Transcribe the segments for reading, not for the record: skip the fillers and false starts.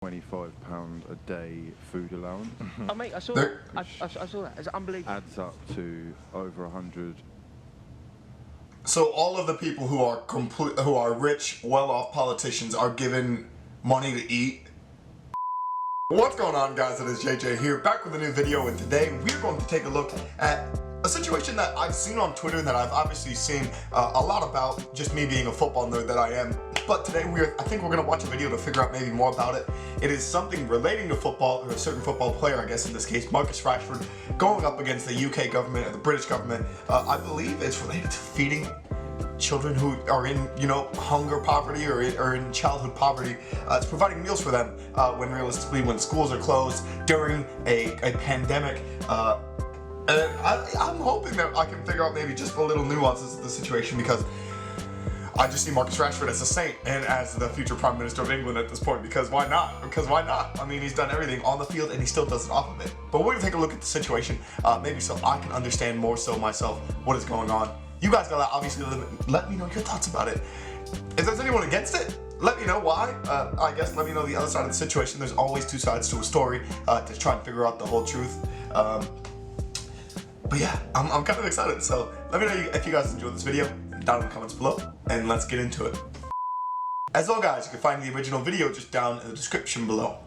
£25 a day food allowance. Oh mate, I saw that. I saw that. It's unbelievable. Adds up to over 100. So all of the people who are rich, well-off politicians are given money to eat. What's going on, guys? It is JJ here, back with a new video, and today we're going to take a look at a situation that I've seen on Twitter and that I've obviously seen a lot about, just me being a football nerd that I am. But today I think we're going to watch a video to figure out maybe more about it. It is something relating to football, or a certain football player, I guess in this case, Marcus Rashford, going up against the UK government or the British government. I believe it's related to feeding children who are in, hunger poverty or in childhood poverty. It's providing meals for them when schools are closed during a pandemic. And I'm hoping that I can figure out maybe just a little nuances of the situation, because I just see Marcus Rashford as a saint and as the future Prime Minister of England at this point, because why not? Because why not? I mean, he's done everything on the field and he still does it off of it. But we're gonna take a look at the situation, maybe so I can understand more so myself what is going on. You guys gotta obviously let me know your thoughts about it. If there's anyone against it, let me know why. I guess let me know the other side of the situation. There's always two sides to a story, to try and figure out the whole truth. But yeah, I'm kind of excited, so let me know if you guys enjoyed this video down in the comments below, and let's get into it. As well, guys, you can find the original video just down in the description below.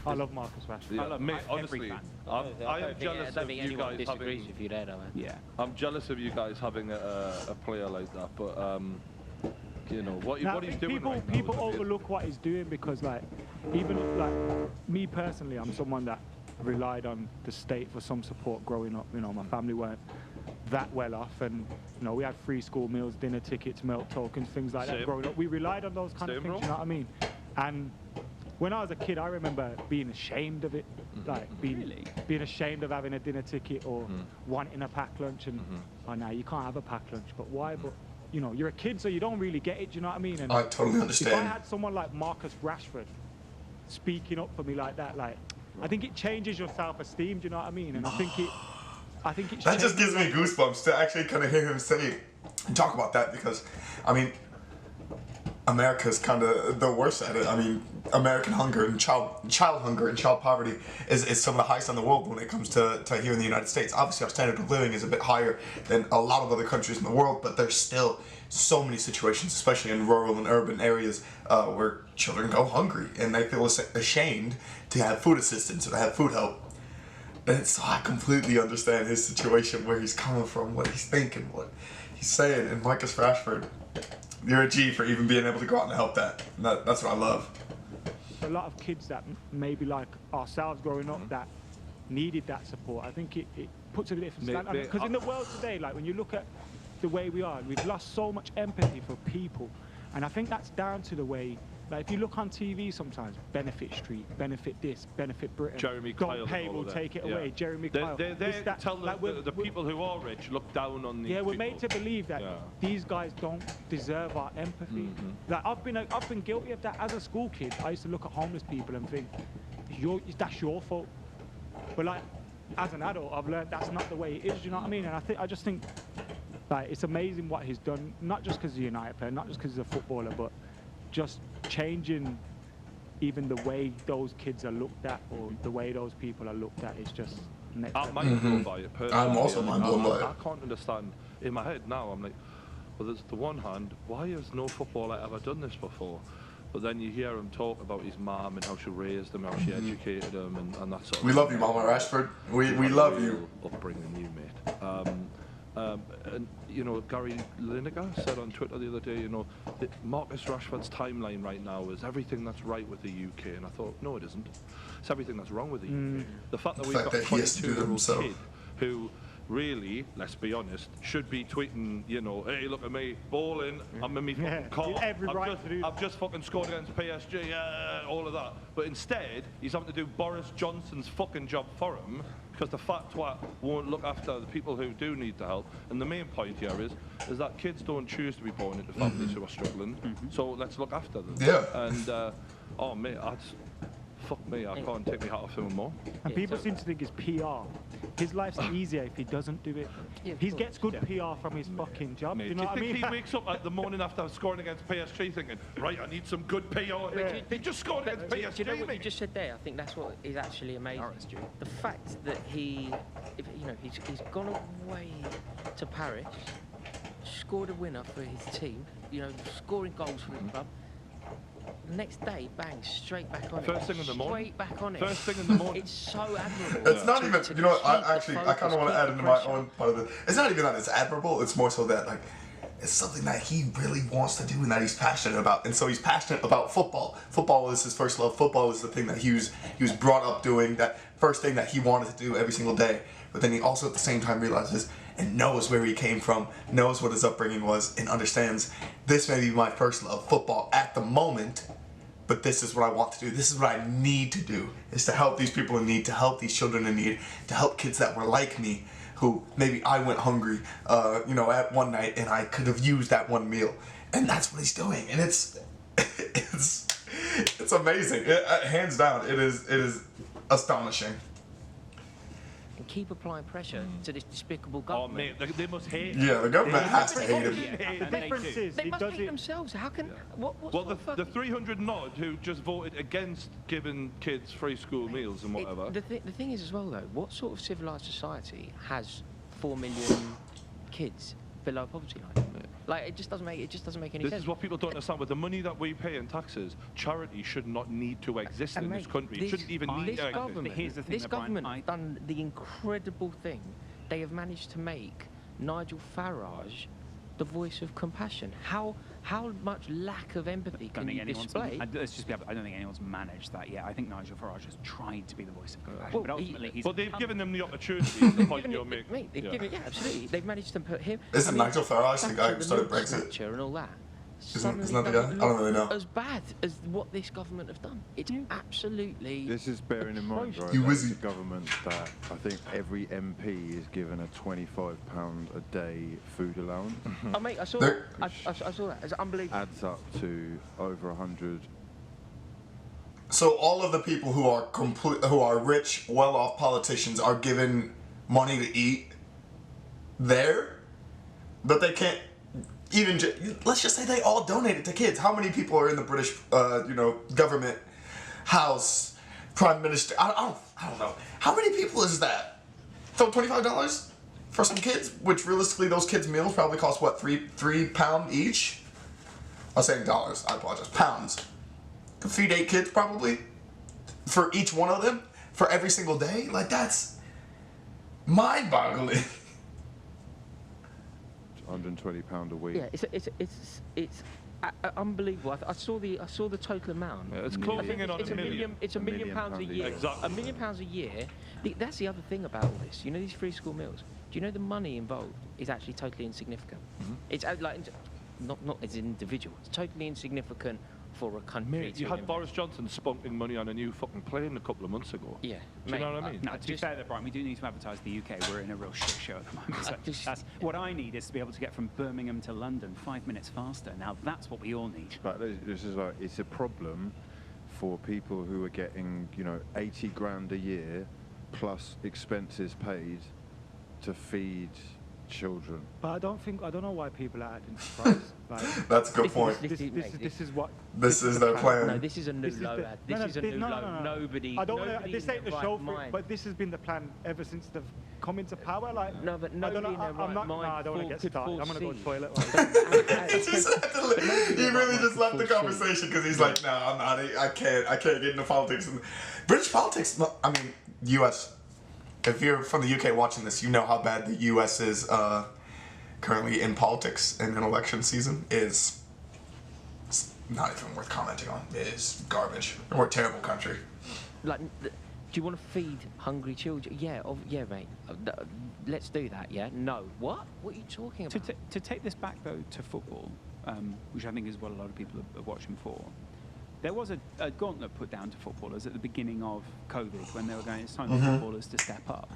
I love Marcus Rashford. Yeah, mate, honestly, I am jealous of you guys having. With you there, though, Yeah, I'm jealous of you guys having a player like that, but what he's doing. People overlook what he's doing because, like, even like me personally, I'm someone that relied on the state for some support growing up. My family weren't that well off, and we had free school meals, dinner tickets, milk tokens, things like that growing up. We relied on those kind of things. You know what I mean? And when I was a kid, I remember being ashamed of it, like being ashamed of having a dinner ticket or wanting a pack lunch, and oh, now you can't have a pack lunch. But why? But you're a kid, so you don't really get it. Do you know what I mean? And I totally understand. If I had someone like Marcus Rashford speaking up for me like that, I think it changes your self-esteem. Do you know what I mean? And I think it. That just gives me goosebumps to actually kind of hear him say and talk about that, because I mean, America's kind of the worst at it. I mean, American hunger and child hunger and child poverty is some of the highest in the world when it comes to here in the United States. Obviously, our standard of living is a bit higher than a lot of other countries in the world, but there's still so many situations, especially in rural and urban areas, where children go hungry and they feel ashamed to have food assistance or to have food help. And so I completely understand his situation, where he's coming from, what he's thinking, what he's saying. And Marcus Rashford, you're a G for even being able to go out and help that. And that's what I love. A lot of kids that maybe like ourselves growing up that needed that support, I think it puts a different standard. Because in the world today, like when you look at the way we are, we've lost so much empathy for people. And I think that's down to the way, like if you look on TV sometimes, benefit Street, benefit this, benefit Britain, Jeremy Kyle, don't pay, we'll take it away, Jeremy Kyle. They tell the people who are rich look down on these people. Yeah, we're made to believe that these guys don't deserve our empathy. Like I've been guilty of that as a school kid. I used to look at homeless people and think, that's your fault. But like as an adult, I've learned that's not the way it is. You know what I mean? And I just think like it's amazing what he's done. Not just because he's a United player, not just because he's a footballer, but just changing even the way those kids are looked at, or the way those people are looked at, is just next level. I'm mind blown by it personally. I'm also mind blown by it. I can't understand. In my head now, I'm like, well, there's the one hand, why has no footballer ever done this before? But then you hear him talk about his mom and how she raised him, how she educated him, and that sort of We love you, Mama Rashford. We love you. Upbringing you, mate. And Gary Lineker said on Twitter the other day, that Marcus Rashford's timeline right now is everything that's right with the UK, and I thought, no, it isn't. It's everything that's wrong with the UK. The fact that we've got a 22-year-old kid who really, let's be honest, should be tweeting, hey, look at me, balling, I'm in me fucking car, I've just fucking scored against PSG, all of that. But instead, he's having to do Boris Johnson's fucking job for him, because the fat twat won't look after the people who do need the help. And the main point here is that kids don't choose to be born into families who are struggling, so let's look after them. Yeah. And, oh mate, fuck me, I can't take my hat off to him more. And people seem to think it's PR. His life's easier if he doesn't do it. Yeah, he gets good PR from his fucking job. Mate, You know what I do you mean? think he wakes up like the morning after scoring against PSG thinking, right, I need some good PR? He just scored against Do PSG, you know what mate. you just said there? I think that's what is actually amazing. The fact that he's gone away to Paris, scored a winner for his team, scoring goals for the club. The next day, bang, straight back on it. First thing in the morning. Straight back on it. First thing in the morning. It's so admirable. It's not even, you know what, I kind of want to add into my pressure. own part of it. It's not even that it's admirable, it's more so that, like, it's something that he really wants to do and that he's passionate about. And so he's passionate about football. Football is his first love. Football is the thing that he was brought up doing, that first thing that he wanted to do every single day. But then he also at the same time realizes and knows where he came from, knows what his upbringing was, and understands this may be my first love, football, at the moment, but this is what I want to do. This is what I need to do, is to help these people in need, to help these children in need, to help kids that were like me, who maybe I went hungry, at one night, and I could have used that one meal. And that's what he's doing, and it's amazing. Hands down, it is astonishing. And keep applying pressure to this despicable government. Oh, mate, they must hate Yeah, the government has to hate him. The difference is, They he must does hate it. themselves. How can? What's Well, the the 300 and odd who just voted against giving kids free school meals and whatever. The thing is as well, though, what sort of civilized society has 4 million kids below poverty line? Like, it just doesn't make any This sense. is what people don't understand. With the money that we pay in taxes, charity should not need to exist in this country. It shouldn't even need to exist. Here's the thing, This government has done the incredible thing. They have managed to make Nigel Farage the voice of compassion. How much lack of empathy can you display? Let's just be honest, I don't think anyone's managed that yet. I think Nigel Farage has tried to be the voice of compassion, Well, but ultimately he's... But they've given them the opportunity, is the point you're making. Mate, they've given, absolutely. They've managed to put him. Isn't Nigel Farage the guy who Thatcher, started milk Brexit? snatcher and all that. Isn't that suddenly the guy? doesn't I don't really look know. as bad as what this government have done. It's absolutely. This is bearing in mind, right, You that it's wizzy. a government that I think every MP is given a £25 a day food allowance. Oh mate, I saw There- that. I saw that. It's unbelievable. Adds up to over 100. So all of the people who are rich, well-off politicians are given money to eat there, but they can't even. Let's just say they all donate it to kids. How many people are in the British, government, House, Prime Minister? I don't know. How many people is that? Throw $25 for some kids, which realistically those kids' meals probably cost what, £3 each? I was saying dollars. I apologize. Pounds. Could feed 8 kids probably for each one of them for every single day. Like, that's mind-boggling. £120 a week. Yeah, it's unbelievable. I saw the total amount. Yeah, it's closing in on It's a million. It's £1 million £1 a year. Exactly. £1 million a year. That's the other thing about all this. You know, these free school meals. Do you know the money involved is actually totally insignificant? It's like not as an individual. It's totally insignificant for a country. Mate, you had Boris Johnson spunking money on a new fucking plane a couple of months ago. Yeah, Do you know what I mean? No, to be fair though, Brian, we do need to advertise the UK. We're in a real shit show at the moment. So that's what I need is to be able to get from Birmingham to London 5 minutes faster. Now that's what we all need. But this is like, it's a problem for people who are getting, 80 grand a year plus expenses paid to feed children. But I don't know why people are adding to price. Like, That's a good point. this is what. This is their plan. No, this is a new low ad. This is a new low. Nobody. I don't want to. nobody This in ain't the their show right for it, mind. but this has been the plan ever since they've come into power. Like, No, but I don't nobody know. in their I'm right not. mind Nah, I don't want to get could started. I'm gonna go to the toilet. He really just left the conversation because he's like, no, I'm not. I can't get into politics. And British politics. I mean, U.S. If you're from the UK watching this, you know how bad the U.S. is currently in politics and in election season. It's not even worth commenting on. It is garbage. We're a terrible country. Like, do you want to feed hungry children? Yeah, yeah, mate. Let's do that. Yeah. No. What? What are you talking about? To take this back though to football, which I think is what a lot of people are watching for. There was a gauntlet put down to footballers at the beginning of COVID when they were going, it's time for footballers to step up.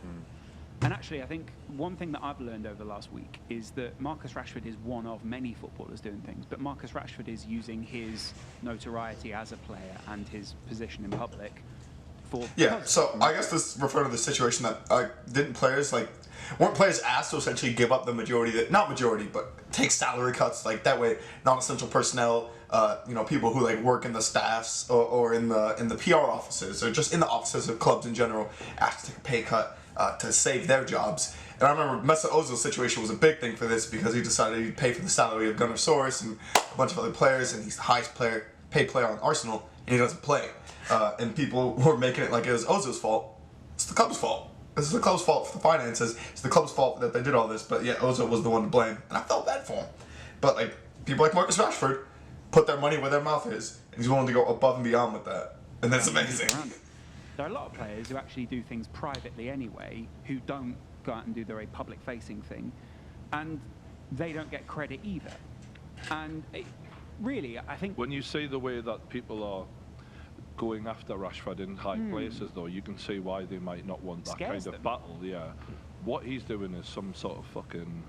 And actually, I think one thing that I've learned over the last week is that Marcus Rashford is one of many footballers doing things, but Marcus Rashford is using his notoriety as a player and his position in public Yeah, so I guess this refer to the situation that weren't players asked to essentially give up the not majority, but take salary cuts, like that way non-essential personnel, people who like work in the staffs or in the PR offices or just in the offices of clubs in general, asked to take a pay cut to save their jobs. And I remember Mesut Ozil's situation was a big thing for this because he decided he'd pay for the salary of Gunnar Soros and a bunch of other players, and he's the highest paid player on Arsenal, and he doesn't play. And people were making it like it was Ozil's fault. It's the club's fault. This is the club's fault for the finances. It's the club's fault that they did all this. But yeah, Ozil was the one to blame, and I felt bad for him. But like people like Marcus Rashford put their money where their mouth is, and he's willing to go above and beyond with that, and that's amazing. There are a lot of players who actually do things privately anyway, who don't go out and do the very public-facing thing, and they don't get credit either. And really, I think when you see the way that people are going after Rashford in high places, though, you can see why they might not want that kind of battle. Yeah, what he's doing is some sort of fucking.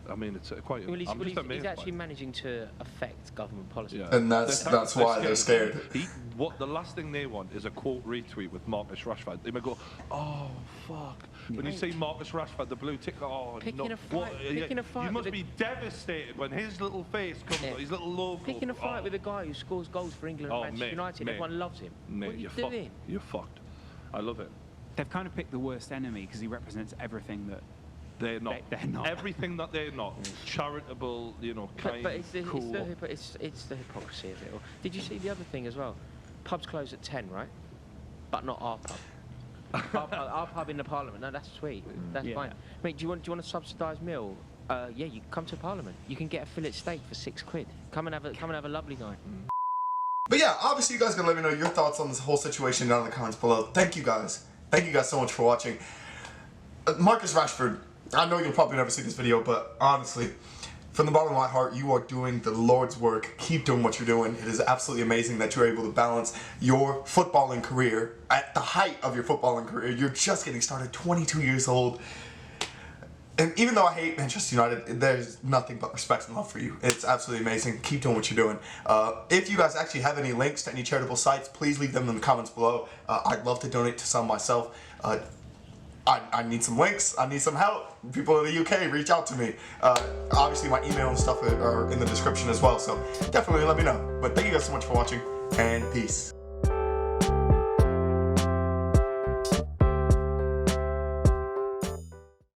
I mean, it's quite. Well, he's actually managing to affect government policy. Yeah. And that's why they're scared. The last thing they want is a quote retweet with Marcus Rashford. They might go, "Oh fuck!" When you see Marcus Rashford, the blue tick, picking a fight you must be devastated when his little face comes up, his little logo. Picking a fight with a guy who scores goals for England and Manchester United. Everyone loves him. Mate, what are you doing? You're fucked. I love it. They've kind of picked the worst enemy because he represents everything that they're not. They're not. Everything that they're not. Charitable, kind, but it's cool. It's the hypocrisy of it all. Did you see the other thing as well? Pubs close at 10, right? But not our pub. our pub in the Parliament. No, that's sweet. That's fine. Mate, do you want a subsidised meal? Yeah, you come to Parliament. You can get a fillet steak for £6. Come and have a lovely night. But yeah, obviously you guys can let me know your thoughts on this whole situation down in the comments below. Thank you guys. Thank you guys so much for watching. Marcus Rashford, I know you'll probably never see this video, but honestly, from the bottom of my heart, you are doing the Lord's work. Keep doing what you're doing. It is absolutely amazing that you're able to balance your footballing career at the height of your footballing career. You're just getting started, 22 years old. And even though I hate Manchester United, there's nothing but respect and love for you. It's absolutely amazing. Keep doing what you're doing. If you guys actually have any links to any charitable sites, please leave them in the comments below. I'd love to donate to some myself. I need some links. I need some help. People in the UK, reach out to me. Obviously, my email and stuff are in the description as well, so definitely let me know. But thank you guys so much for watching, and peace.